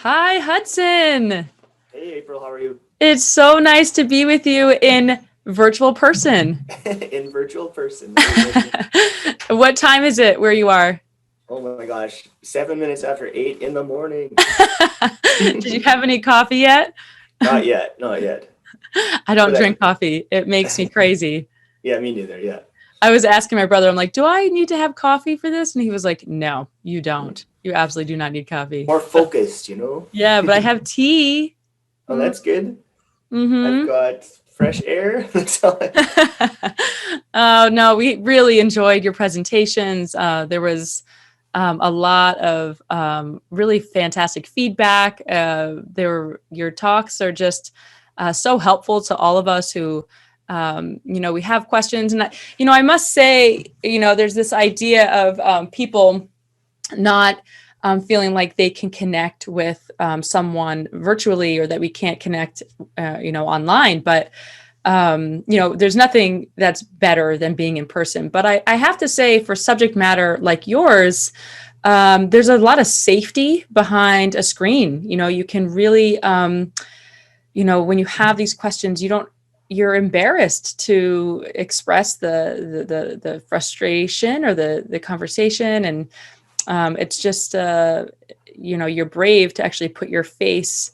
Hi, Hudson. Hey April, how are you? It's so nice to be with you in virtual person. In virtual person. Very nice. What time is it where you are? Oh my gosh, 7 minutes after 8 in the morning. Did you have any coffee yet? Not yet, not yet. I don't But drink coffee. It makes me crazy. yeah, me neither. Yeah. I was asking my brother, I'm like, do I need to have coffee for this? And he was like, no, you don't. You absolutely do not need coffee. More But focused. yeah, but I have tea. Oh, that's good. I've Mm-hmm. got fresh air. That's all Oh, no, we really enjoyed your presentations. There was a lot of really fantastic feedback. Your talks are just so helpful to all of us who, we have questions. And, I must say, there's this idea of people not feeling like they can connect with someone virtually or that we can't connect, online. But there's nothing that's better than being in person. But I have to say, for subject matter like yours, there's a lot of safety behind a screen. You can really, when you have these questions, you're embarrassed to express the frustration or the conversation. And it's just, you're brave to actually put your face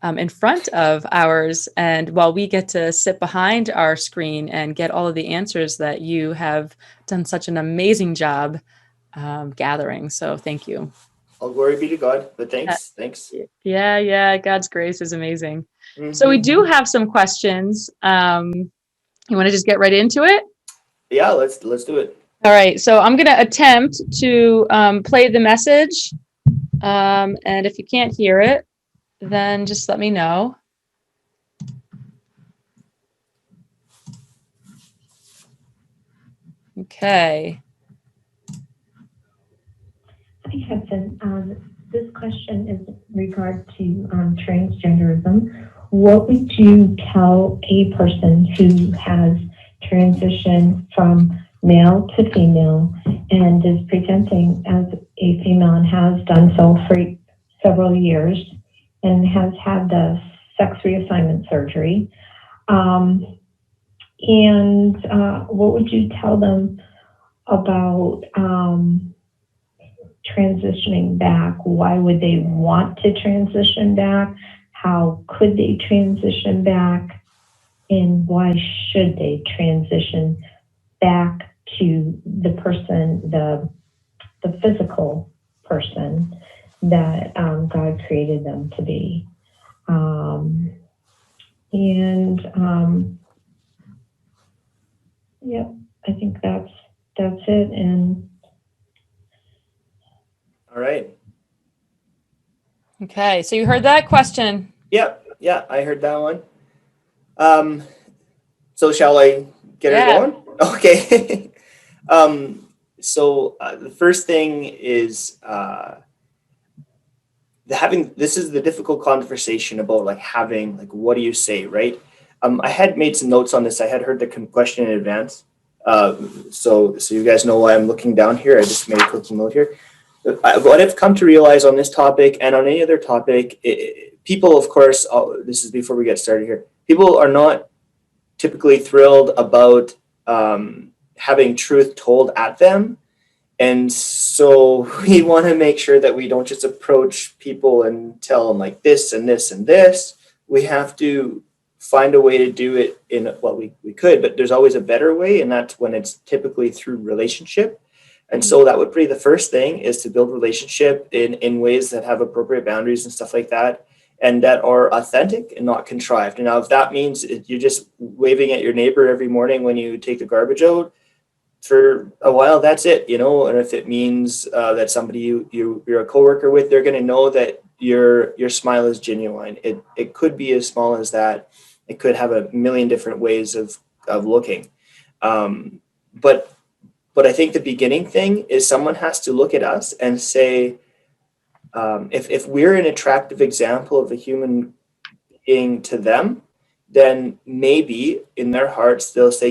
in front of ours. And while we get to sit behind our screen and get all of the answers that you have done such an amazing job gathering. So thank you. All glory be to God. But Uh, thanks. yeah. God's grace is amazing. So we Hmm. do have some questions. You want to just get right into it? Yeah, let's do it. All right. So I'm going to attempt to play the message. And if you can't hear it, then just let me know. Okay. Hi, Hudson. This question is in regard to transgenderism. What would you tell a person who has transitioned from male to female and is presenting as a female and has done so for several years and has had the sex reassignment surgery? What would you tell them about transitioning back? Why would they want to transition back? How could they transition back? And why should they transition back to the person, the physical person that God created them to be? Yep, I think that's it. And All right. Okay. So you heard that question. Yeah, I heard that one. Um, so shall I get her Yeah. going? Okay. The first thing is having this is the difficult conversation about like having like what do you say, right? I had made some notes on this. I had heard the question in advance, so you guys know why I'm looking down here. I just made a quick note here. What I've come to realize on this topic and on any other topic, people, of course, this is before we get started here. People are not typically thrilled about having truth told at them. And so we want to make sure that we don't just approach people and tell them like this and this and this. We have to find a way to do it in, well, we could, but there's always a better way. And that's when it's typically through relationship. And so that would be the first thing, is to build relationship in ways that have appropriate boundaries and stuff like that, and that are authentic and not contrived. And now if that means you're just waving at your neighbor every morning when you take the garbage out, for a while, that's it, and if it means that somebody you're a coworker with, they're going to know that your smile is genuine. It could be as small as that. It could have a million different ways of looking, but I think the beginning thing is someone has to look at us and say, if we're an attractive example of a human being to them, then maybe in their hearts they'll say,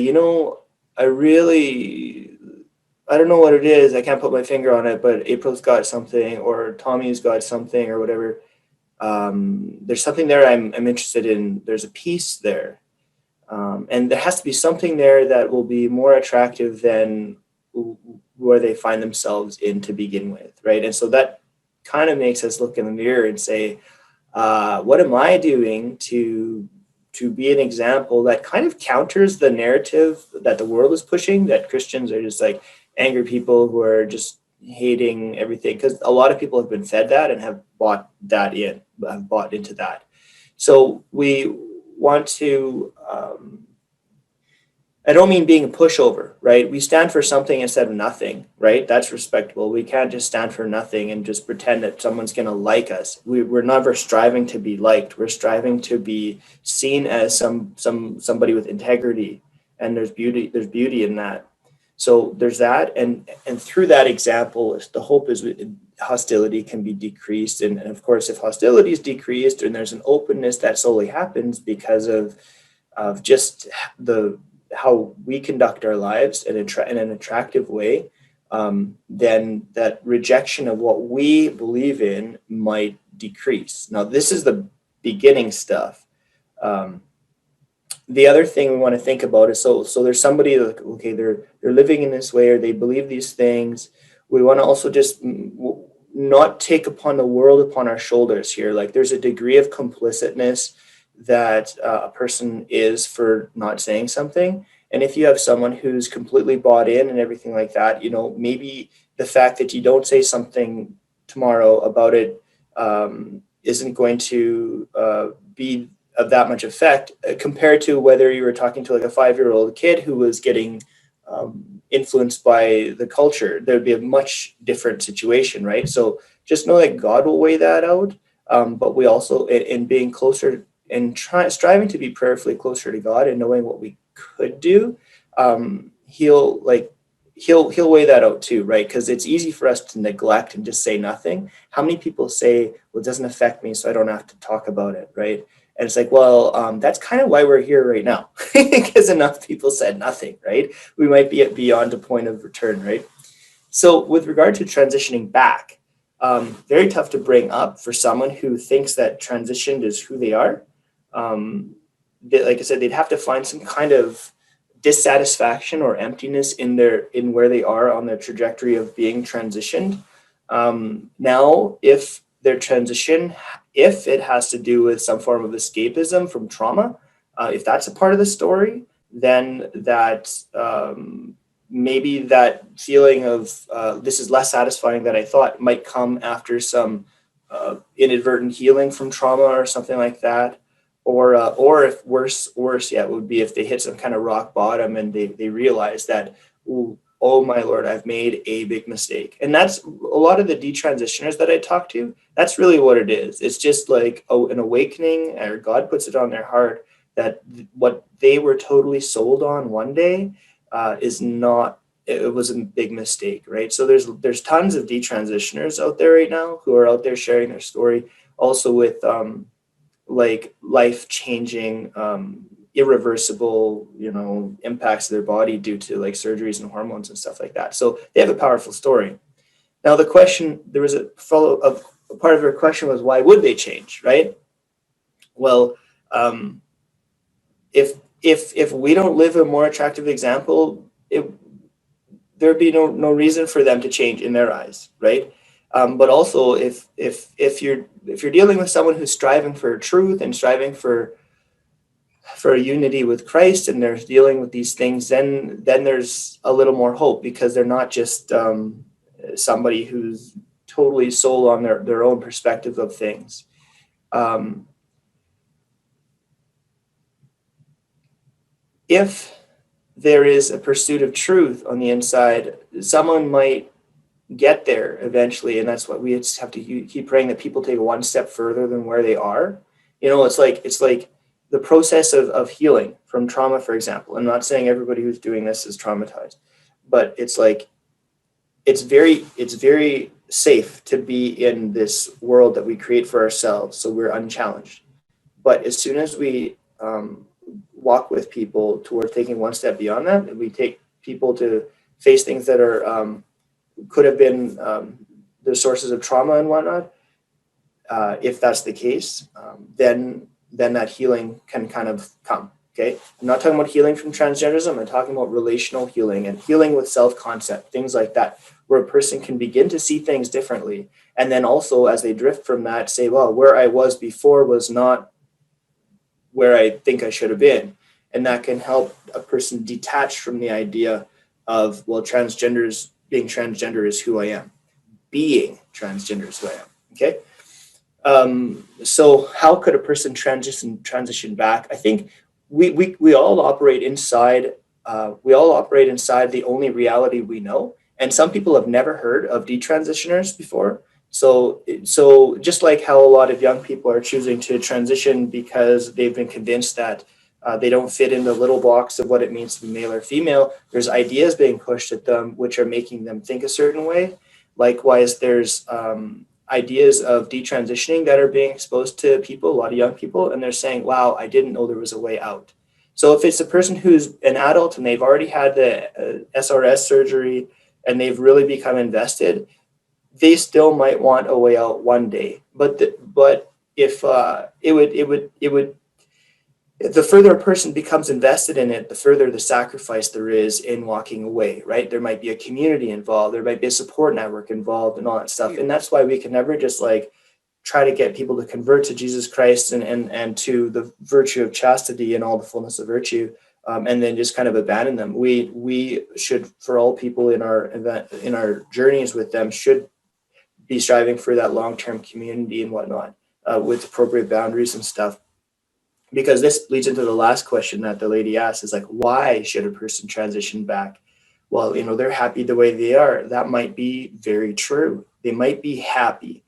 I really, I don't know what it is. I can't put my finger on it, but April's got something, or Tommy's got something, or whatever. there's something there I'm interested in. There's a piece there. And there has to be something there that will be more attractive than where they find themselves in to begin with, right? And so that kind of makes us look in the mirror and say, what am I doing to be an example that kind of counters the narrative that the world is pushing, that Christians are just like angry people who are just hating everything? Because a lot of people have been fed that and have bought into that. So we want to, I don't mean being a pushover, right? We stand for something instead of nothing, right? That's respectable. We can't just stand for nothing and just pretend that someone's going to like us. We're never striving to be liked. We're striving to be seen as somebody with integrity, and there's beauty in that. So there's that, and through that example, the hope is hostility can be decreased, and of course, if hostility is decreased, and there's an openness that solely happens because of just how we conduct our lives in an attractive way, then that rejection of what we believe in might decrease. Now, this is the beginning stuff. The other thing we want to think about is so there's somebody like, okay, they're living in this way, or they believe these things. We want to also just not take upon the world upon our shoulders here. Like, there's a degree of complicitness that a person is for not saying something. And if you have someone who's completely bought in and everything like that, maybe the fact that you don't say something tomorrow about it isn't going to be of that much effect compared to whether you were talking to like a 5-year-old kid who was getting influenced by the culture. There'd be a much different situation, right? So just know that God will weigh that out. But we also, in being closer and striving to be prayerfully closer to God and knowing what we could do, he'll weigh that out too, right? Because it's easy for us to neglect and just say nothing. How many people say, well, it doesn't affect me, so I don't have to talk about it, right? And it's like, well, that's kind of why we're here right now, because enough people said nothing, right? We might be beyond a point of return, right? So with regard to transitioning back, very tough to bring up for someone who thinks that transitioned is who they are. Like I said, they'd have to find some kind of dissatisfaction or emptiness in where they are on their trajectory of being transitioned. Now, if their transition, if it has to do with some form of escapism from trauma, if that's a part of the story, then that maybe that feeling of this is less satisfying than I thought might come after some inadvertent healing from trauma or something like that. Or if worse yet would be if they hit some kind of rock bottom and they realize that, oh my Lord, I've made a big mistake. And that's a lot of the detransitioners that I talk to. That's really what it is. It's just like an awakening, or God puts it on their heart that what they were totally sold on one day is not. It was a big mistake, right? So there's tons of detransitioners out there right now who are out there sharing their story, also with like life-changing, irreversible, impacts of their body due to like surgeries and hormones and stuff like that. So they have a powerful story. Now the question, there was a part of her question was, why would they change, right? Well, if we don't live a more attractive example, there'd be no reason for them to change in their eyes, right? But also, if you're dealing with someone who's striving for truth and striving for unity with Christ, and they're dealing with these things, then there's a little more hope, because they're not just somebody who's totally sold on their own perspective of things. If there is a pursuit of truth on the inside, someone might get there eventually, and that's what we just have to keep praying, that people take one step further than where they are. It's like the process of healing from trauma, for example. I'm not saying everybody who's doing this is traumatized, but it's like it's very safe to be in this world that we create for ourselves, so we're unchallenged. But as soon as we walk with people towards taking one step beyond that, and we take people to face things that are could have been the sources of trauma and whatnot, if that's the case, then that healing can kind of come. Okay, I'm not talking about healing from transgenderism. I'm talking about relational healing and healing with self-concept, things like that, where a person can begin to see things differently. And then also, as they drift from that, say, well, where I was before was not where I think I should have been. And that can help a person detach from the idea of, well, being transgender is who I am. Being transgender is who I am. Okay. So how could a person transition back? I think we all operate inside. We all operate inside the only reality we know. And some people have never heard of detransitioners before. So just like how a lot of young people are choosing to transition because they've been convinced that they don't fit in the little box of what it means to be male or female, there's ideas being pushed at them which are making them think a certain way. Likewise, there's ideas of detransitioning that are being exposed to people, a lot of young people, and they're saying, wow, I didn't know there was a way out. So if it's a person who's an adult and they've already had the SRS surgery and they've really become invested, they still might want a way out one day. But if it would the further a person becomes invested in it, the further the sacrifice there is in walking away, right? There might be a community involved, there might be a support network involved and all that stuff. And that's why we can never just like try to get people to convert to Jesus Christ and to the virtue of chastity and all the fullness of virtue, and then just kind of abandon them. We should, for all people in our journeys with them, should be striving for that long-term community and whatnot, with appropriate boundaries and stuff. Because this leads into the last question that the lady asked, is like, why should a person transition back? Well, they're happy the way they are. That might be very true. They might be happy.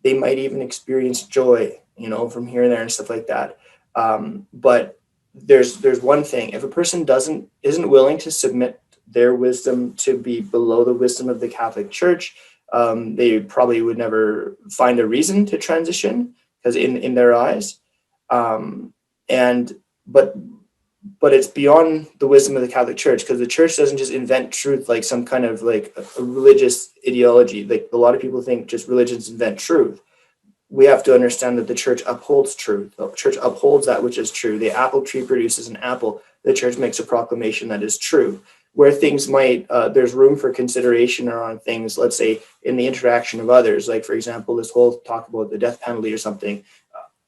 They might even experience joy, from here and there and stuff like that. But there's one thing. If a person isn't willing to submit their wisdom to be below the wisdom of the Catholic Church, they probably would never find a reason to transition, because in their eyes. But it's beyond the wisdom of the Catholic Church, because the Church doesn't just invent truth like some kind of like a religious ideology. Like a lot of people think just religions invent truth. We have to understand that the Church upholds truth. The Church upholds that which is true. The apple tree produces an apple. The Church makes a proclamation that is true. Where things might, there's room for consideration around things, let's say in the interaction of others, like for example, this whole talk about the death penalty or something.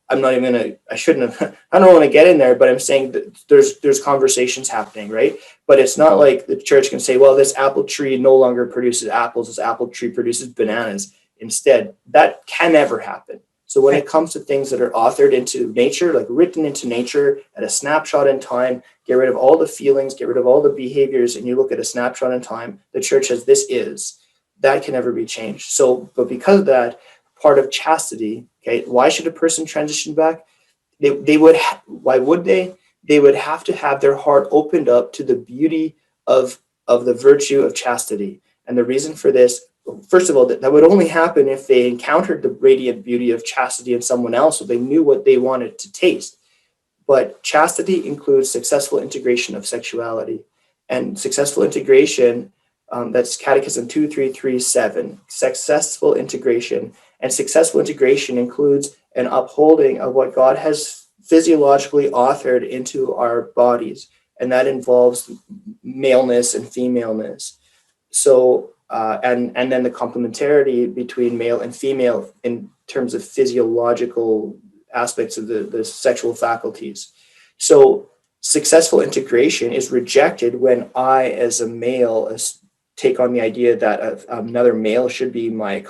I'm not even I don't want to get in there, but I'm saying that there's conversations happening, right? But it's not like the Church can say, well, this apple tree no longer produces apples, this apple tree produces bananas. Instead, that can never happen. So when it comes to things that are authored into nature, like written into nature at a snapshot in time, get rid of all the feelings, get rid of all the behaviors, and you look at a snapshot in time, the Church says this is, that can never be changed. So, but because of that, part of chastity, okay, why should a person transition back? Why would they? They would have to have their heart opened up to the beauty of the virtue of chastity. And the reason for this, first of all, that would only happen if they encountered the radiant beauty of chastity in someone else, so they knew what they wanted to taste. But chastity includes successful integration of sexuality. And successful integration, that's Catechism 2337, successful integration. And successful integration includes an upholding of what God has physiologically authored into our bodies. And that involves maleness and femaleness. So, and then the complementarity between male and female in terms of physiological aspects of the sexual faculties. So successful integration is rejected when I, as a male, take on the idea that another male should be my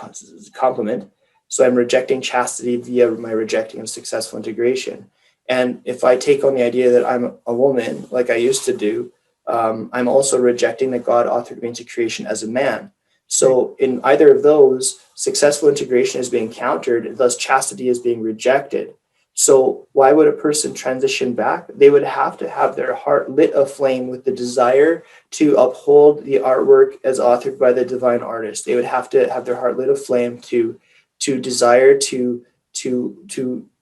complement. So I'm rejecting chastity via my rejecting of successful integration. And if I take on the idea that I'm a woman, like I used to do, I'm also rejecting that God authored me into creation as a man. So in either of those, successful integration is being countered, thus chastity is being rejected. So why would a person transition back? They would have to have their heart lit aflame with the desire to uphold the artwork as authored by the divine artist. They would have to have their heart lit aflame to desire to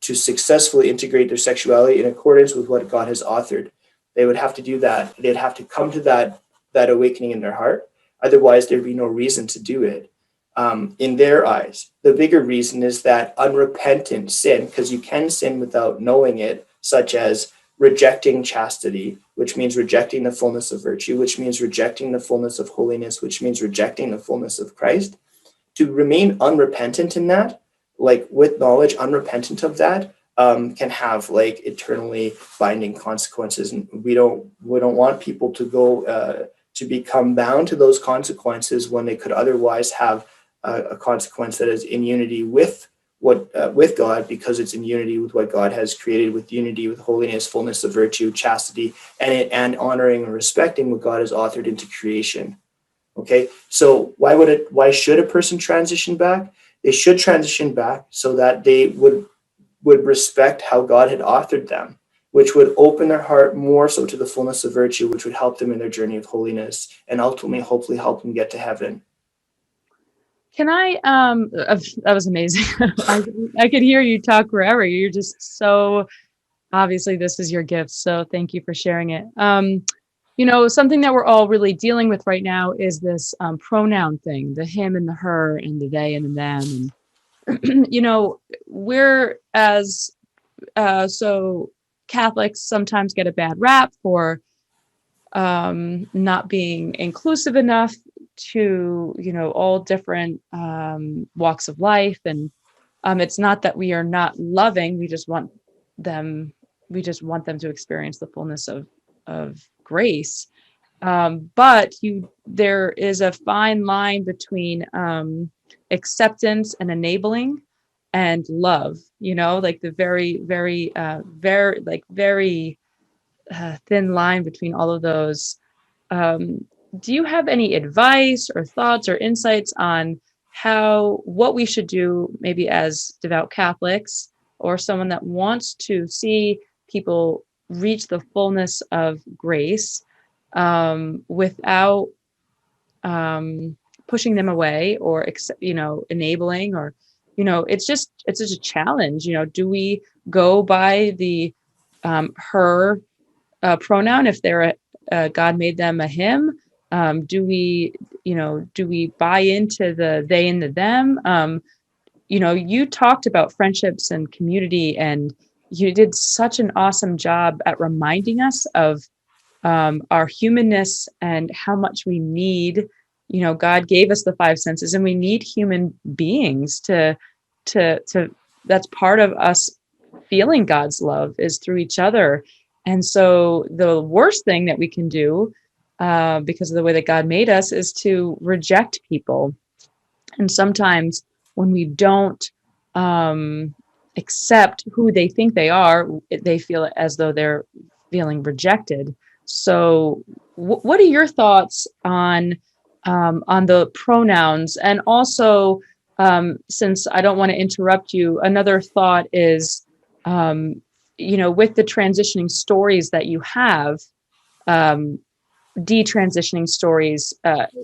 successfully integrate their sexuality in accordance with what God has authored. They would have to do that. They'd have to come to that awakening in their heart. Otherwise, there'd be no reason to do it. in their eyes. The bigger reason is that unrepentant sin, because you can sin without knowing it, such as rejecting chastity, which means rejecting the fullness of virtue, which means rejecting the fullness of holiness, which means rejecting the fullness of Christ. To remain unrepentant in that, like with knowledge, unrepentant of that, can have like eternally binding consequences, and we don't want people to go to become bound to those consequences when they could otherwise have a consequence that is in unity with with God, because it's in unity with what God has created, with unity with holiness, fullness of virtue, chastity, and honoring and respecting what God has authored into creation. Okay, so why should a person transition back? They should transition back so that they would respect how God had authored them, which would open their heart more so to the fullness of virtue, which would help them in their journey of holiness and ultimately, hopefully, help them get to heaven. Can I, that was amazing. I could hear you talk forever. You're just so, obviously this is your gift. So thank you for sharing it. Something that we're all really dealing with right now is this pronoun thing, the him and the her and the they and the them. And, we're so Catholics sometimes get a bad rap for not being inclusive enough to all different walks of life. And it's not that we are not loving, we just want them to experience the fullness of grace. But there is a fine line between acceptance and enabling and love, like the very very thin line between all of those. Do you have any advice or thoughts or insights on what we should do, maybe as devout Catholics or someone that wants to see people reach the fullness of grace without pushing them away or enabling, or it's just a challenge. Do we go by the her pronoun if they're God made them a him? Do we buy into the they and the them? You talked about friendships and community, and you did such an awesome job at reminding us of our humanness and how much we need. God gave us the five senses, and we need human beings to that's part of us feeling God's love is through each other. And so the worst thing that we can do, because of the way that God made us, is to reject people. And sometimes when we don't accept who they think they are, they feel as though they're feeling rejected. So what are your thoughts on the pronouns? And also, since I don't want to interrupt you, another thought is, with the transitioning stories that you have, detransitioning stories,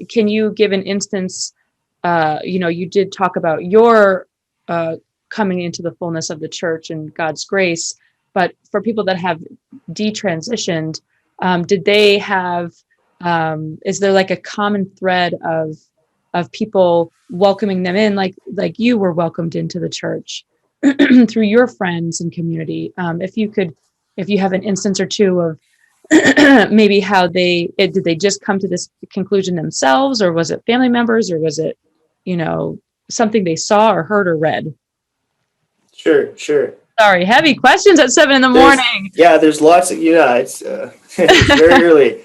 can you give an instance? You did talk about your coming into the fullness of the church and God's grace, but for people that have detransitioned, did they have, is there like a common thread of people welcoming them in, like you were welcomed into the church through your friends and community? If you have an instance or two of maybe how did they just come to this conclusion themselves, or was it family members, or was it, something they saw or heard or read? Sure. Sorry, heavy questions at 7 a.m. There's lots of, it's it's very early.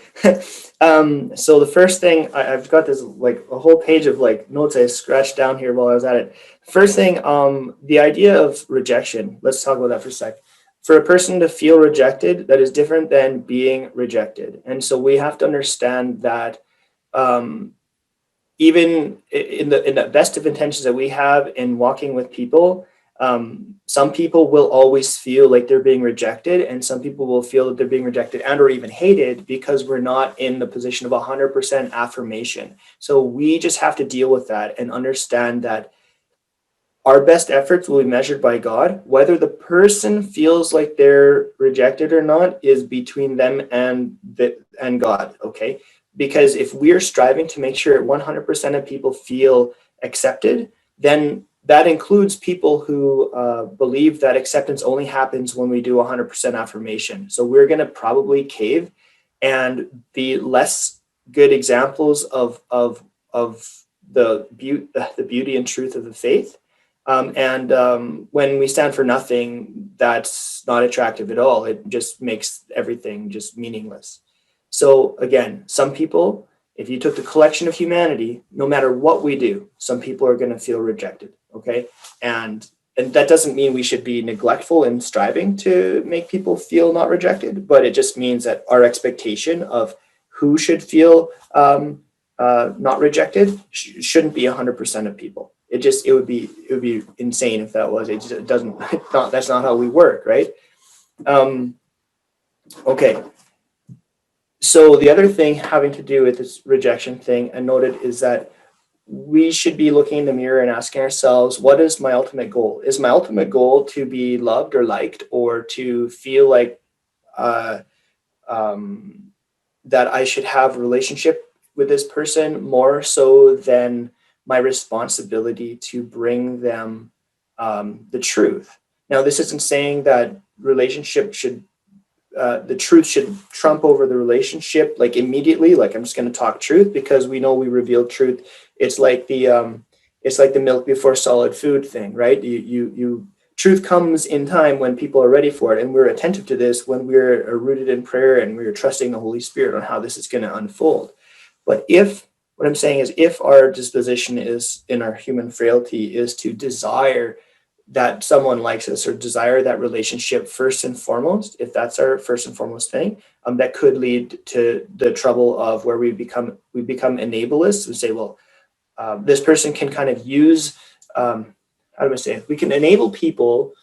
So the first thing, I've got this like a whole page of like notes I scratched down here while I was at it. First thing, the idea of rejection. Let's talk about that for a sec. For a person to feel rejected, that is different than being rejected. And so we have to understand that even in the best of intentions that we have in walking with people, some people will always feel like they're being rejected, and some people will feel that they're being rejected and or even hated because we're not in the position of 100% affirmation. So we just have to deal with that and understand that our best efforts will be measured by God. Whether the person feels like they're rejected or not is between them and God, okay? Because if we're striving to make sure 100% of people feel accepted, then that includes people who believe that acceptance only happens when we do 100% affirmation. So we're going to probably cave and be less good examples of the beauty and truth of the faith. When we stand for nothing, that's not attractive at all. It just makes everything just meaningless. So again, some people, if you took the collection of humanity, no matter what we do, some people are going to feel rejected. Okay. And that doesn't mean we should be neglectful in striving to make people feel not rejected, but it just means that our expectation of who should feel not rejected shouldn't be 100% of people. It would be insane if that was. It doesn't. That's not how we work, right? Okay. So the other thing having to do with this rejection thing I noted is that we should be looking in the mirror and asking ourselves, what is my ultimate goal? Is my ultimate goal to be loved or liked, or to feel like that I should have a relationship with this person more so than my responsibility to bring them the truth? Now, this isn't saying that relationship should the truth should trump over the relationship, like immediately, like I'm just going to talk truth because we know we reveal truth. It's like the milk before solid food thing, right? You truth comes in time when people are ready for it. And we're attentive to this when we're rooted in prayer and we're trusting the Holy Spirit on how this is going to unfold. But what I'm saying is, if our disposition is in our human frailty is to desire that someone likes us or desire that relationship first and foremost, if that's our first and foremost thing, that could lead to the trouble of where we become enablers and say, well, this person can kind of use, how do I say it? We can enable people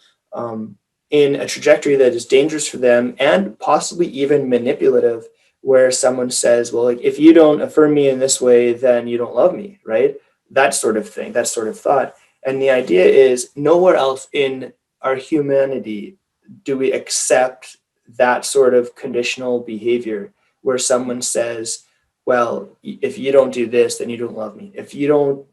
in a trajectory that is dangerous for them and possibly even manipulative, where someone says, well, like, if you don't affirm me in this way, then you don't love me, right? That sort of thing, that sort of thought. And the idea is, nowhere else in our humanity do we accept that sort of conditional behavior where someone says, well, if you don't do this, then you don't love me. If you don't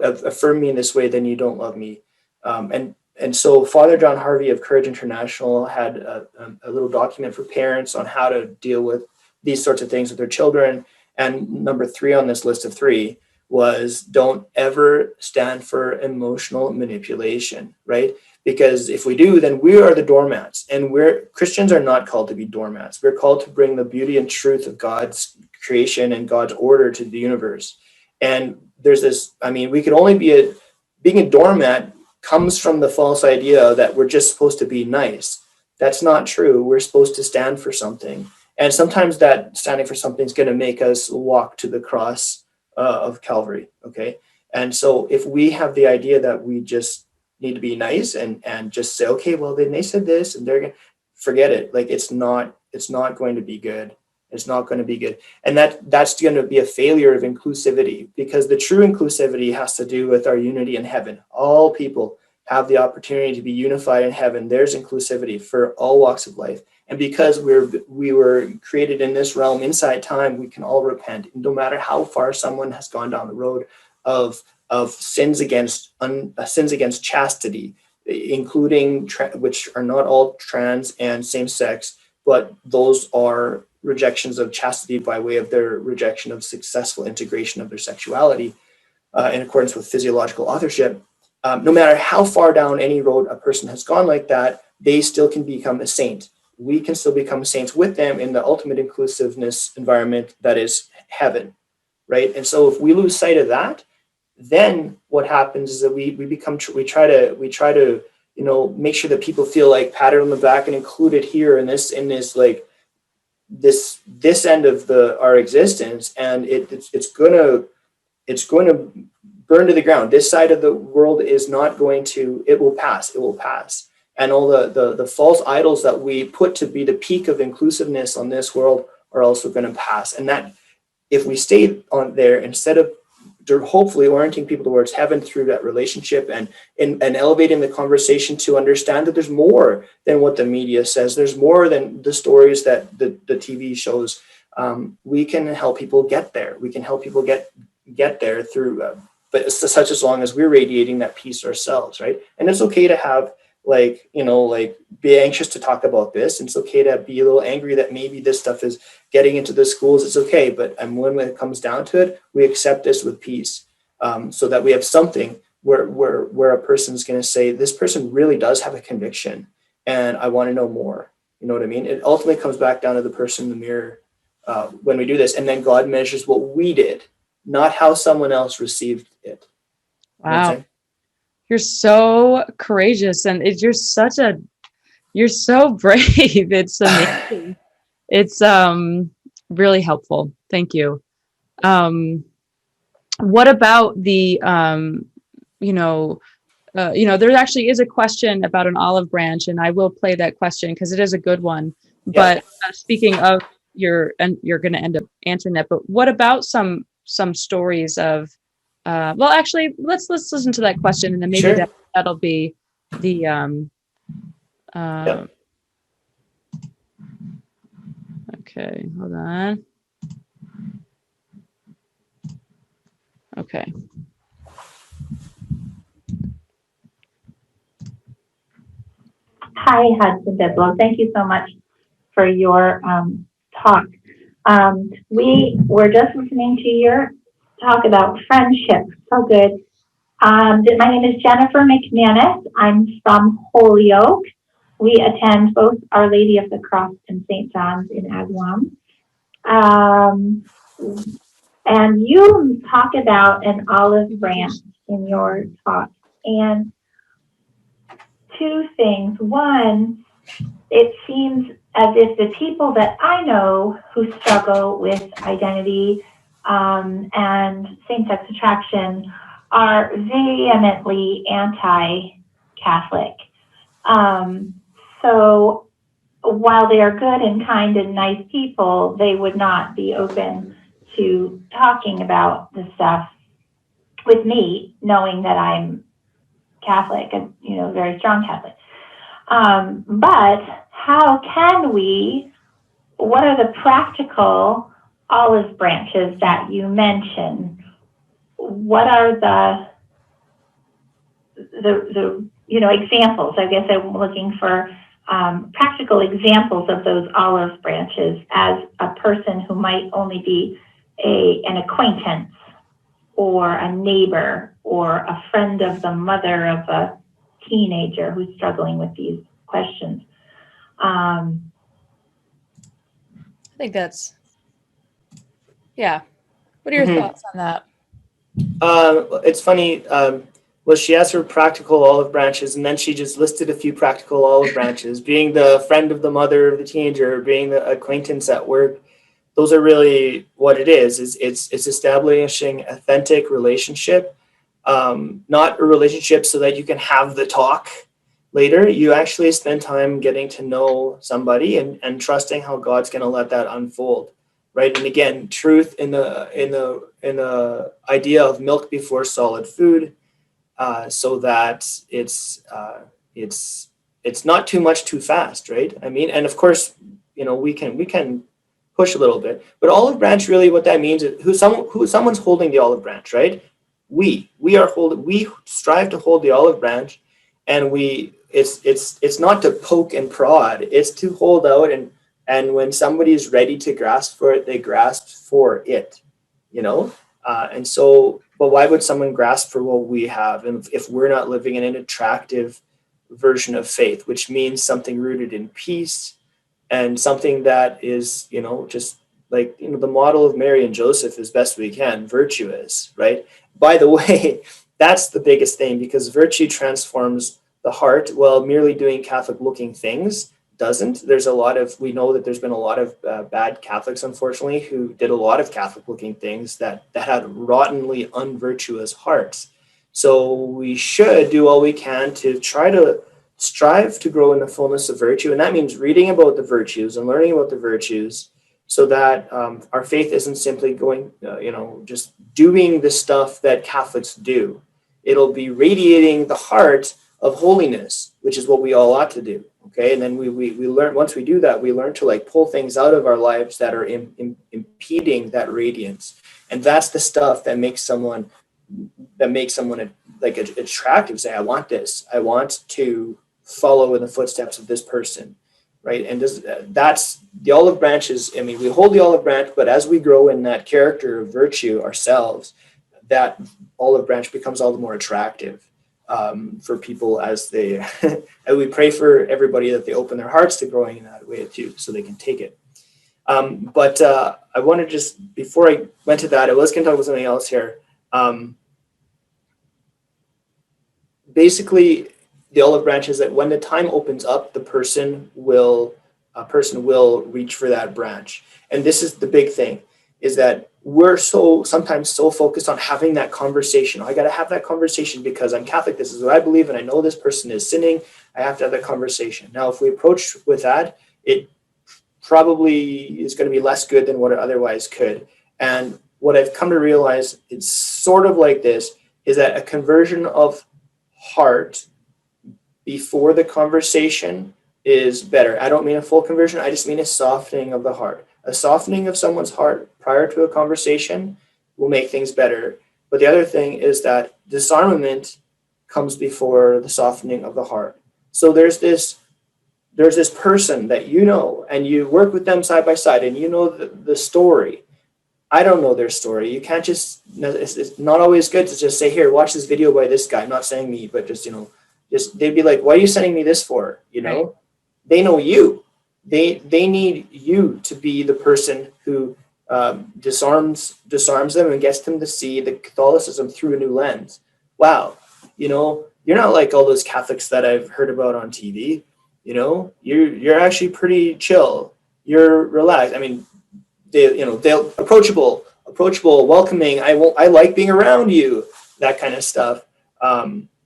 affirm me in this way, then you don't love me. And so Father John Harvey of Courage International had a little document for parents on how to deal with these sorts of things with their children. And number 3 on this list of 3 was, don't ever stand for emotional manipulation, right? Because if we do, then we are the doormats, and Christians are not called to be doormats. We're called to bring the beauty and truth of God's creation and God's order to the universe. And there's this, we could only being a doormat comes from the false idea that we're just supposed to be nice. That's not true. We're supposed to stand for something. And sometimes that standing for something is going to make us walk to the cross of Calvary. Okay. And so if we have the idea that we just need to be nice and just say, okay, well, then they said this and they're going to forget it. Like, it's not going to be good. It's not going to be good. And that's going to be a failure of inclusivity, because the true inclusivity has to do with our unity in heaven. All people have the opportunity to be unified in heaven. There's inclusivity for all walks of life. And because we were created in this realm inside time, we can all repent. And no matter how far someone has gone down the road of sins against chastity, including which are not all trans and same sex, but those are rejections of chastity by way of their rejection of successful integration of their sexuality in accordance with physiological authorship. No matter how far down any road a person has gone like that, they still can become a saint. We can still become saints with them in the ultimate inclusiveness environment that is heaven, right? And so if we lose sight of that, then what happens is that we try to make sure that people feel like patted on the back and included here in this like this end of our existence, and it's going to burn to the ground. This side of the world is not going to. It will pass. And all the false idols that we put to be the peak of inclusiveness on this world are also going to pass. And that, if we stay on there, instead of hopefully orienting people towards heaven through that relationship and elevating the conversation to understand that there's more than what the media says, there's more than the stories that the TV shows, we can help people get there. We can help people get there through but it's such as long as we're radiating that peace ourselves, right? And it's okay to have like, like be anxious to talk about this. And it's okay to be a little angry that maybe this stuff is getting into the schools. It's okay. But when it comes down to it, we accept this with peace, so that we have something where a person's going to say, this person really does have a conviction and I want to know more. You know what I mean? It ultimately comes back down to the person in the mirror when we do this. And then God measures what we did, not how someone else received it. You know what I'm Wow. saying? You're so courageous, and you're so brave. It's amazing. It's really helpful. Thank you. What about the there actually is a question about an olive branch, and I will play that question because it is a good one. Yeah. But speaking of you're going to end up answering that. But what about some stories of well, actually, let's listen to that question, and then maybe Sure. that'll be the Yeah. okay, hold on. Okay. Hi, Hudson Byblow. Thank you so much for your talk. We were just listening to your talk about friendship. So good. My name is Jennifer McManus. I'm from Holyoke. We attend both Our Lady of the Cross and St. John's in Agawam. And you talk about an olive branch in your talk. And two things. One, it seems as if the people that I know who struggle with identity and same-sex attraction are vehemently anti-Catholic. So while they are good and kind and nice people, they would not be open to talking about the stuff with me, knowing that I'm Catholic, and very strong Catholic. But how can we, what are the practical olive branches that you mention? What are the examples? I guess I'm looking for practical examples of those olive branches as a person who might only be an acquaintance or a neighbor or a friend of the mother of a teenager who's struggling with these questions. I think that's, yeah. What are your thoughts on that? It's funny. Well, she asked for practical olive branches, and then she just listed a few practical olive branches, being the friend of the mother of the teenager, being the acquaintance at work. Those are really what it is. It's establishing authentic relationship, not a relationship so that you can have the talk later. You actually spend time getting to know somebody and trusting how God's going to let that unfold. Right. And again, truth in the idea of milk before solid food, so that it's not too much too fast. Right. I mean, and of course, we can push a little bit, but olive branch, really what that means is who someone's holding the olive branch. Right. We strive to hold the olive branch, and it's not to poke and prod. It's to hold out, and when somebody is ready to grasp for it, they grasp for it, and so, but why would someone grasp for what we have? And if we're not living in an attractive version of faith, which means something rooted in peace and something that is, just like, the model of Mary and Joseph as best we can, virtuous, right? By the way, that's the biggest thing, because virtue transforms the heart, while merely doing Catholic looking things doesn't. We know that there's been a lot of bad Catholics, unfortunately, who did a lot of Catholic looking things that had rottenly unvirtuous hearts. So we should do all we can to try to strive to grow in the fullness of virtue. And that means reading about the virtues and learning about the virtues, so that our faith isn't simply going, just doing the stuff that Catholics do. It'll be radiating the heart of holiness, which is what we all ought to do. Okay. And then we learn, once we do that, we learn to pull things out of our lives that are impeding that radiance. And that's the stuff that makes someone that make someone attractive. Say, I want this. I want to follow in the footsteps of this person, right? And that's the olive branches. I mean, we hold the olive branch, but as we grow in that character of virtue ourselves, that olive branch becomes all the more attractive for people as they, and we pray for everybody that they open their hearts to growing in that way too, so they can take it. But I want to just, before I went to that, I was going to talk about something else here. Basically, the olive branch is that when the time opens up, a person will reach for that branch. And this is the big thing, is that we're sometimes so focused on having that conversation. I got to have that conversation because I'm Catholic. This is what I believe, and I know this person is sinning. I have to have that conversation. Now, if we approach with that, it probably is going to be less good than what it otherwise could. And what I've come to realize, it's sort of like this, is that a conversion of heart before the conversation is better. I don't mean a full conversion. I just mean a softening of the heart. A softening of someone's heart prior to a conversation will make things better. But the other thing is that disarmament comes before the softening of the heart. So there's this person that you know, and you work with them side by side, and you know the story. I don't know their story. You can't just, it's not always good to just say, here, watch this video by this guy. I'm not saying me, but just, they'd be like, what are you sending me this for? Right. They know you. They need you to be the person who disarms them and gets them to see the Catholicism through a new lens. Wow. You're not like all those Catholics that I've heard about on TV. You're actually pretty chill. You're relaxed. I mean, they're approachable, welcoming. I like being around you, that kind of stuff.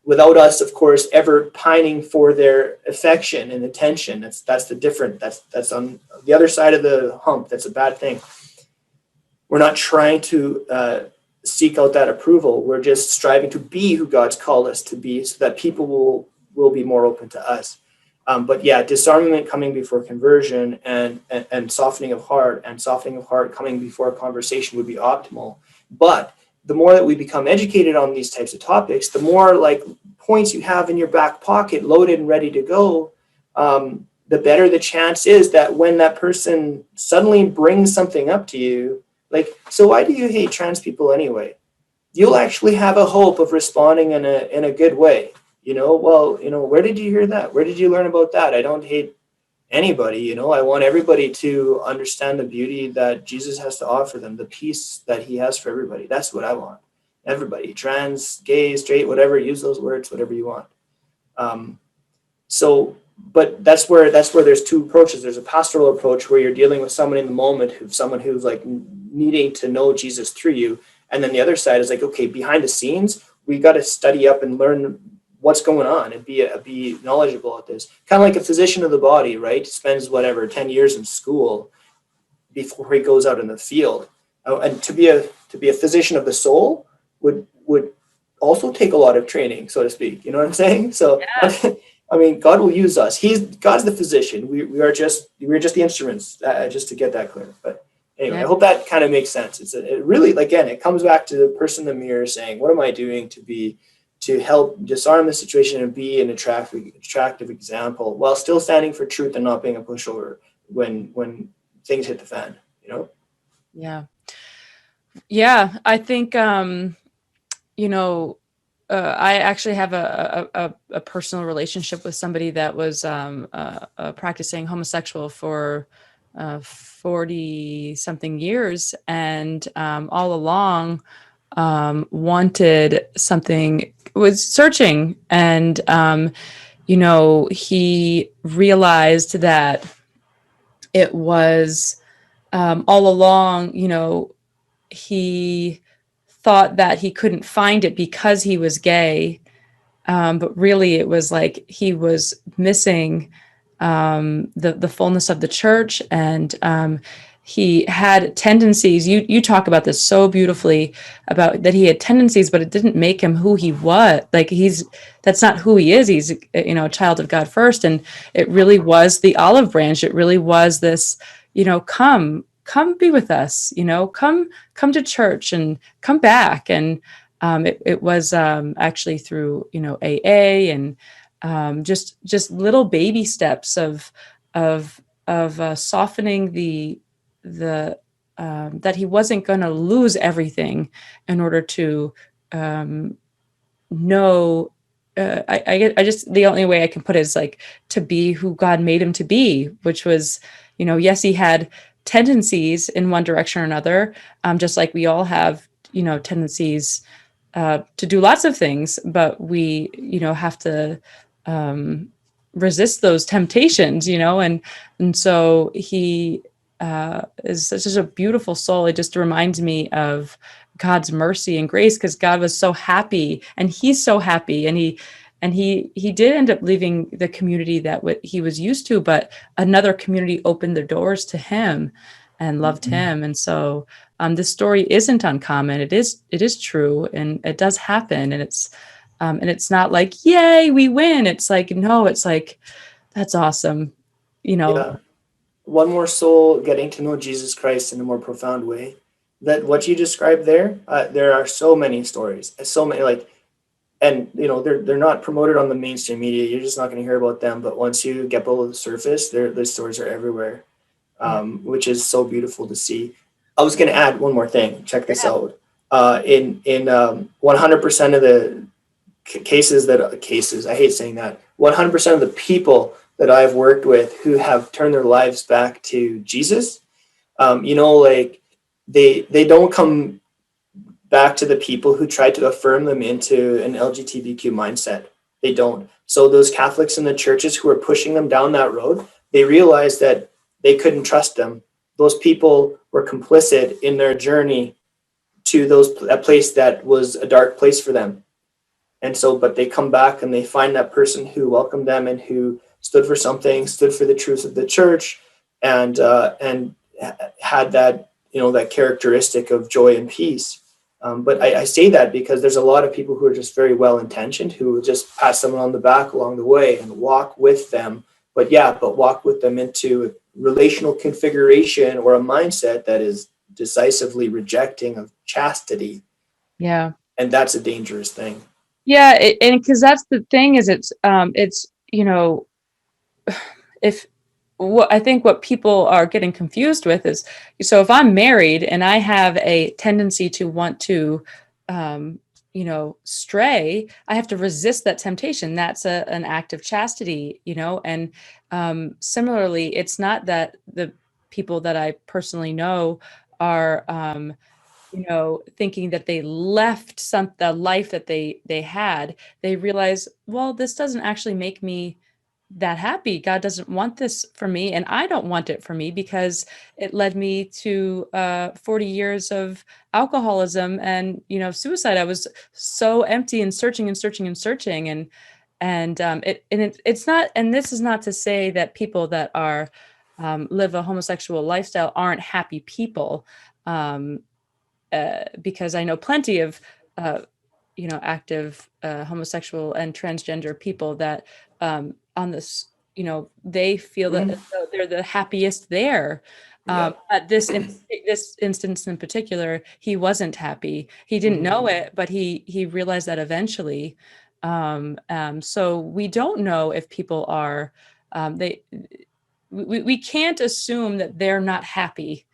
Without us, of course, ever pining for their affection and attention. That's the different. That's on the other side of the hump. That's a bad thing. We're not trying to seek out that approval. We're just striving to be who God's called us to be, so that people will be more open to us. But yeah, disarmament coming before conversion and softening of heart coming before conversation would be optimal. But the more that we become educated on these types of topics, the more like points you have in your back pocket loaded and ready to go, the better the chance is that when that person suddenly brings something up to you, like, so why do you hate trans people anyway? You'll actually have a hope of responding in a good way. Where did you hear that? Where did you learn about that? I don't hate anybody. I want everybody to understand the beauty that Jesus has to offer them, the peace that he has for everybody. That's what I want. Everybody, trans, gay, straight, whatever, use those words, whatever you want. But that's where there's two approaches. There's a pastoral approach where you're dealing with someone in the moment, someone who's like needing to know Jesus through you. And then the other side is like, okay, behind the scenes, we got to study up and learn what's going on and be knowledgeable at this. Kind of like a physician of the body, right? Spends 10 years in school before he goes out in the field. And to be a physician of the soul would also take a lot of training, so to speak. You know what I'm saying? So, yeah. I mean, God will use us. God's the physician. We're just the instruments, just to get that clear. But anyway, yeah. I hope that kind of makes sense. It really, again, it comes back to the person in the mirror saying, what am I doing to help disarm the situation and be an attractive example while still standing for truth and not being a pushover when things hit the fan, Yeah. Yeah. I think, I actually have a personal relationship with somebody that was practicing homosexual for 40 something years. And all along, wanted something, was searching, and he realized that it was all along, he thought that he couldn't find it because he was gay, but really it was like he was missing the fullness of the church, and he had tendencies. You talk about this so beautifully, about that he had tendencies, but it didn't make him who he was. Like that's not who he is. He's a child of God first, and it really was the olive branch. It really was this, come be with us. Come to church and come back. And it was actually through, AA and just little baby steps of softening the that he wasn't going to lose everything in order to know. I just, the only way I can put it is like to be who God made him to be, which was, yes, he had tendencies in one direction or another, just like we all have, tendencies to do lots of things, but we, have to resist those temptations, and so he is such a beautiful soul. It just reminds me of God's mercy and grace, because God was so happy, and he's so happy, and he did end up leaving the community that he was used to, but another community opened the doors to him and loved him. And so this story isn't uncommon. It is true, and it does happen. And it's not like, yay, we win. It's like, no, it's like, that's awesome. Yeah. One more soul getting to know Jesus Christ in a more profound way. That what you described there, there are so many stories, so many, like, and they're not promoted on the mainstream media. You're just not going to hear about them. But once you get below the surface, the stories are everywhere, which is so beautiful to see. I was going to add one more thing. Check this out. In 100% of the cases, I hate saying that, 100% of the people that I've worked with who have turned their lives back to Jesus, like they don't come back to the people who tried to affirm them into an LGBTQ mindset. They don't. So those Catholics in the churches who are pushing them down that road, they realized that they couldn't trust them. Those people were complicit in their journey to a place that was a dark place for them. And so, but they come back and they find that person who welcomed them and who stood for something, stood for the truth of the church, and had that, that characteristic of joy and peace. But I say that because there's a lot of people who are just very well intentioned, who will just pat someone on the back along the way and walk with them. But walk with them into a relational configuration or a mindset that is decisively rejecting of chastity. Yeah. And that's a dangerous thing. Yeah. And because that's the thing, is if what I think what people are getting confused with is, so if I'm married and I have a tendency to want to, stray, I have to resist that temptation. That's an act of chastity, and similarly, it's not that the people that I personally know are, thinking that they left the life that they had. They realize, well, this doesn't actually make me that happy. God doesn't want this for me, and I don't want it for me, because it led me to 40 years of alcoholism and suicide. I was so empty and searching and searching and searching, it's not. And this is not to say that people that are live a homosexual lifestyle aren't happy people, because I know plenty of active homosexual and transgender people that on this, they feel that as though they're the happiest there. At this instance in particular, he wasn't happy. He didn't know it, but he realized that eventually. So we don't know if people are we can't assume that they're not happy.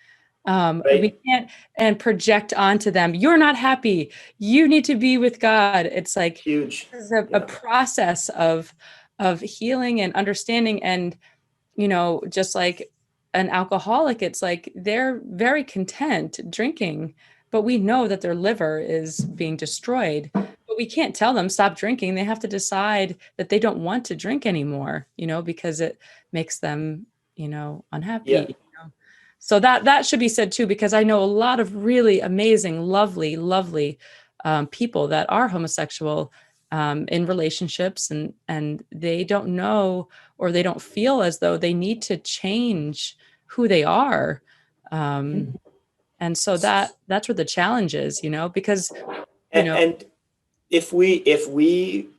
Right. We can't and project onto them, you're not happy, you need to be with God. It's like Huge. this is a process of healing and understanding. And just like an alcoholic, it's like they're very content drinking, but we know that their liver is being destroyed. But we can't tell them stop drinking. They have to decide that they don't want to drink anymore, because it makes them, unhappy. Yeah. So that should be said too, because I know a lot of really amazing, lovely, lovely people that are homosexual in relationships, and they don't know, or they don't feel as though they need to change who they are. And so that's where the challenge is, because and if we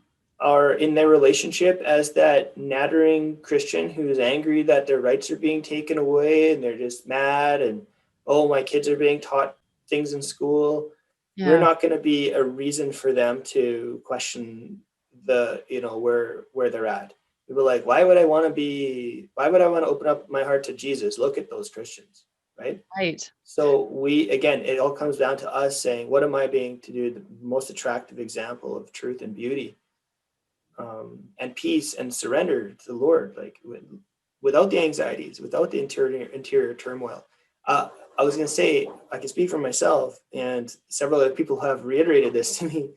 are in their relationship as that nattering Christian who's angry that their rights are being taken away, and they're just mad, and oh, my kids are being taught things in school, we're Yeah. not going to be a reason for them to question the, where they're at. People are like, why would I want to open up my heart to Jesus? Look at those Christians, right? Right. So again, it all comes down to us saying, what am I being to do the most attractive example of truth and beauty, and peace and surrender to the Lord, like without the anxieties, without the interior turmoil. I was going to say, I can speak for myself, and several other people have reiterated this to me.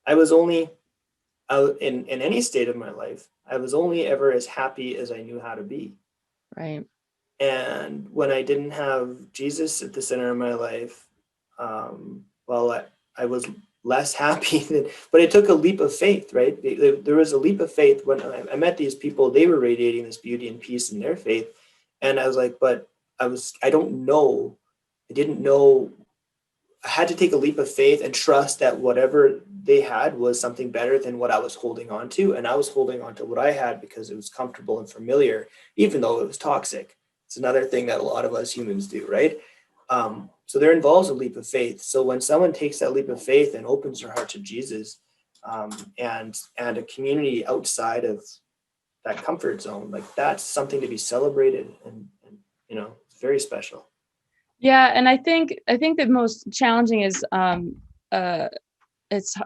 I was only in any state of my life, I was only ever as happy as I knew how to be. Right. And when I didn't have Jesus at the center of my life, well, I was less happy. But it took a leap of faith, right? There was a leap of faith when I met these people. They were radiating this beauty and peace in their faith. And I was like, but I don't know. I didn't know. I had to take a leap of faith and trust that whatever they had was something better than what I was holding on to. And I was holding on to what I had because it was comfortable and familiar, even though it was toxic. It's another thing that a lot of us humans do, right? So there involves a leap of faith. So when someone takes that leap of faith and opens their heart to Jesus, and a community outside of that comfort zone, like that's something to be celebrated, and it's very special. Yeah, and I think the most challenging is uh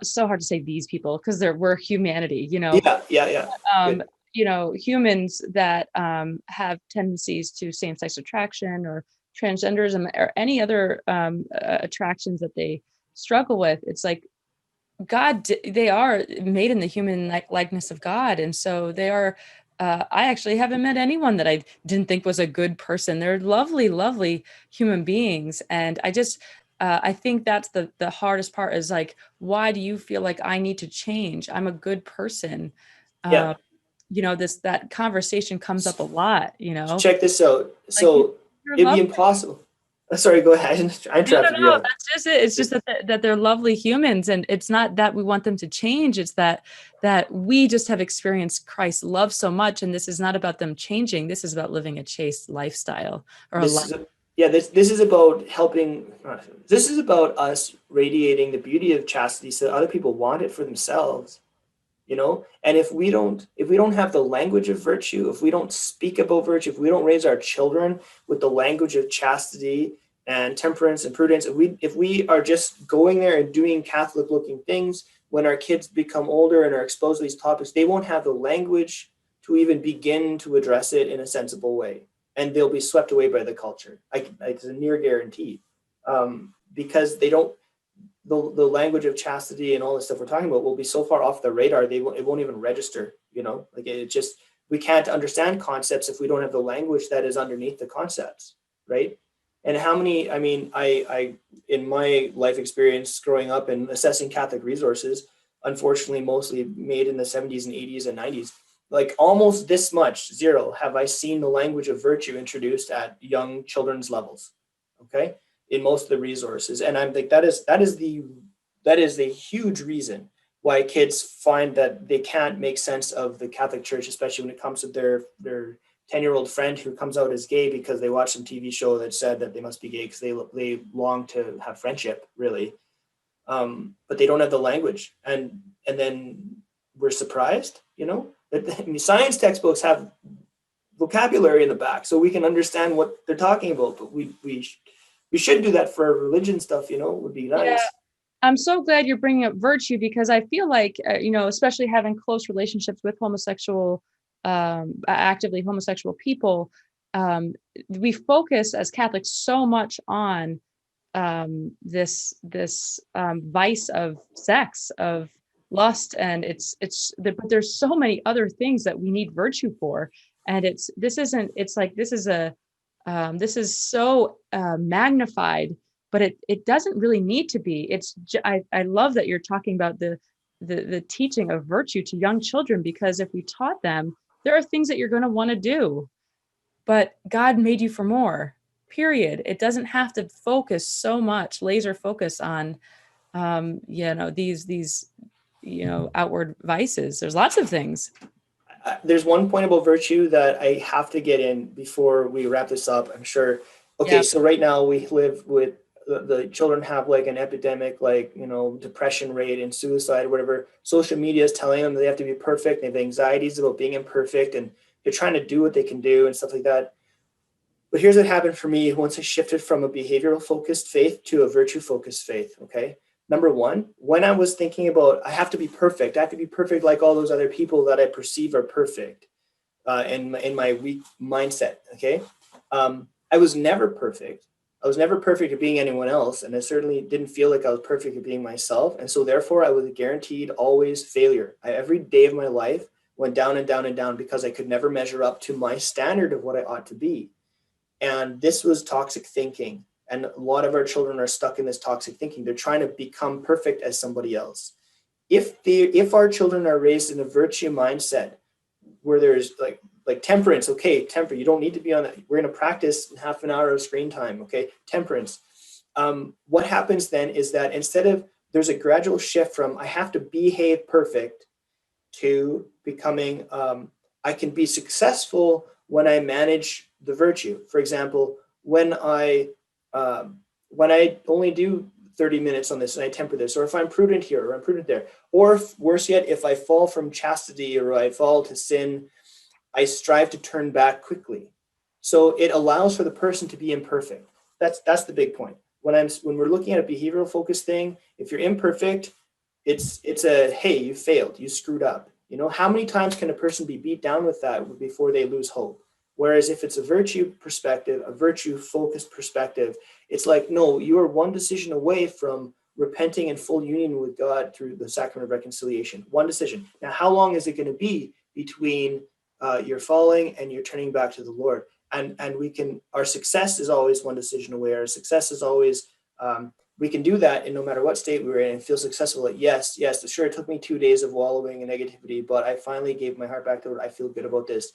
so hard to say these people because we're humanity, Yeah. um Good. humans that have tendencies to same-sex attraction or transgenderism or any other attractions that they struggle with. It's like they are made in the human likeness of God, and so they are. I actually haven't met anyone that I didn't think was a good person. They're lovely, lovely human beings, and I think that's the hardest part is like, why do you feel like I need to change? I'm a good person. Yeah. Um, that conversation comes up a lot. Check this out. Like So you're it'd be lovely. impossible. Sorry, go ahead. I No, no, interrupted no. you. That's just it. It's just that they're lovely humans, and it's not that we want them to change. It's that we just have experienced Christ's love so much, and this is not about them changing. This is about living a chaste lifestyle or a This life. is this is about helping. This is about us radiating the beauty of chastity so that other people want it for themselves. And if we don't have the language of virtue, if we don't speak about virtue, if we don't raise our children with the language of chastity and temperance and prudence, if we are just going there and doing Catholic looking things, when our kids become older and are exposed to these topics, they won't have the language to even begin to address it in a sensible way, and they'll be swept away by the culture. It's a near guarantee, because they don't. The language of chastity and all this stuff we're talking about will be so far off the radar, it won't even register. Like it just, we can't understand concepts if we don't have the language that is underneath the concepts, right? And how many, I mean, I in my life experience growing up and assessing Catholic resources, unfortunately mostly made in the 70s and 80s and 90s, like almost this much, zero, have I seen the language of virtue introduced at young children's levels. Okay, in most of the resources. And I'm like, that is the huge reason why kids find that they can't make sense of the Catholic Church, especially when it comes to their 10-year-old friend who comes out as gay because they watched some TV show that said that they must be gay because they long to have friendship, really. But they don't have the language. And then we're surprised, that science textbooks have vocabulary in the back so we can understand what they're talking about, but we should do that for religion stuff, would be Yeah, nice. I'm so glad you're bringing up virtue because I feel like, especially having close relationships with actively homosexual people, we focus as Catholics so much on this vice of sex, of lust, and but there's so many other things that we need virtue for, and this is so magnified, but it doesn't really need to be. I love that you're talking about the teaching of virtue to young children, because if we taught them, there are things that you're going to want to do, but God made you for more, period. It doesn't have to focus so much, laser focus on these outward vices. There's lots of things. There's one point about virtue that I have to get in before we wrap this up, I'm sure. Okay, Yeah. so right now we live with the children have like an epidemic, like, you know, depression rate and suicide or whatever. Social media is telling them that they have to be perfect. They have anxieties about being imperfect, and they're trying to do what they can do and stuff like that. But here's what happened for me once I shifted from a behavioral focused faith to a virtue focused faith. Okay. Number one, when I was thinking about, I have to be perfect, I have to be perfect like all those other people that I perceive are perfect, in my weak mindset. Okay. I was never perfect. I was never perfect at being anyone else. And I certainly didn't feel like I was perfect at being myself. And so therefore I was guaranteed always failure. Every day of my life went down and down and down because I could never measure up to my standard of what I ought to be. And this was toxic thinking. And a lot of our children are stuck in this toxic thinking. They're trying to become perfect as somebody else. If our children are raised in a virtue mindset where there's like temperance, okay, you don't need to be on that. We're going to practice half an hour of screen time, okay, temperance. What happens then is that instead of, there's a gradual shift from I have to behave perfect to becoming, I can be successful when I manage the virtue. For example, when I only do 30 minutes on this and I temper this, or if I'm prudent here or I'm prudent there, or worse yet, if I fall from chastity or I fall to sin, I strive to turn back quickly. So it allows for the person to be imperfect. That's the big point. When we're looking at a behavioral focused thing, if you're imperfect, it's a, hey, you failed, you screwed up. You know, how many times can a person be beat down with that before they lose hope? Whereas if it's a virtue perspective, a virtue focused perspective, it's like, no, you are one decision away from repenting in full union with God through the sacrament of reconciliation. One decision. Now, how long is it going to be between your falling and you're turning back to the Lord? And our success is always one decision away. Our success is always, we can do that in no matter what state we were in and feel successful. Like, yes, sure, it took me 2 days of wallowing in negativity, but I finally gave my heart back to it. I feel good about this.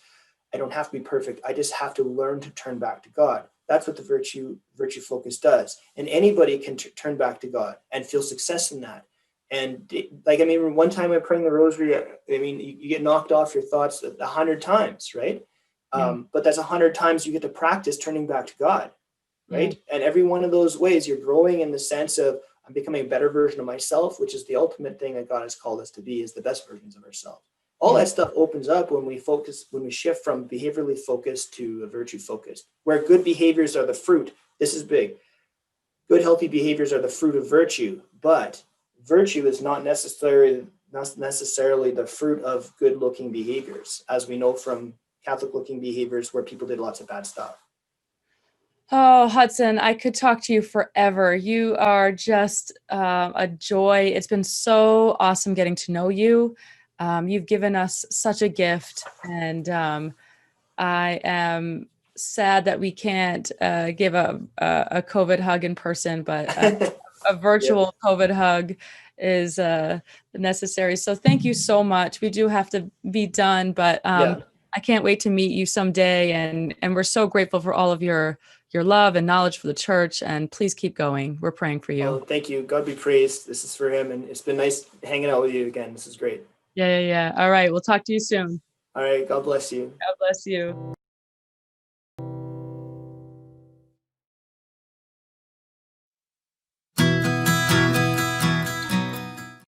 I don't have to be perfect. I just have to learn to turn back to God. That's what the virtue focus does. And anybody can turn back to God and feel success in that. And like, I mean, one time I'm praying the rosary, I mean, you get knocked off your thoughts 100 times, right? But that's 100 times you get to practice turning back to God, right? And every one of those ways you're growing in the sense of I'm becoming a better version of myself, which is the ultimate thing that God has called us to be, is the best versions of ourselves. All that stuff opens up when we shift from behaviorally focused to a virtue focused, where good behaviors are the fruit. This is big. Good, healthy behaviors are the fruit of virtue, but virtue is not necessarily the fruit of good looking behaviors, as we know from Catholic looking behaviors where people did lots of bad stuff. Oh, Hudson, I could talk to you forever. You are just a joy. It's been so awesome getting to know you. You've given us such a gift, and I am sad that we can't give a COVID hug in person, but a virtual COVID hug is necessary. So thank you so much. We do have to be done, but I can't wait to meet you someday, and we're so grateful for all of your love and knowledge for the church, and please keep going. We're praying for you. Oh, thank you. God be praised. This is for him, and it's been nice hanging out with you again. This is great. Yeah. All right. We'll talk to you soon. All right. God bless you. God bless you.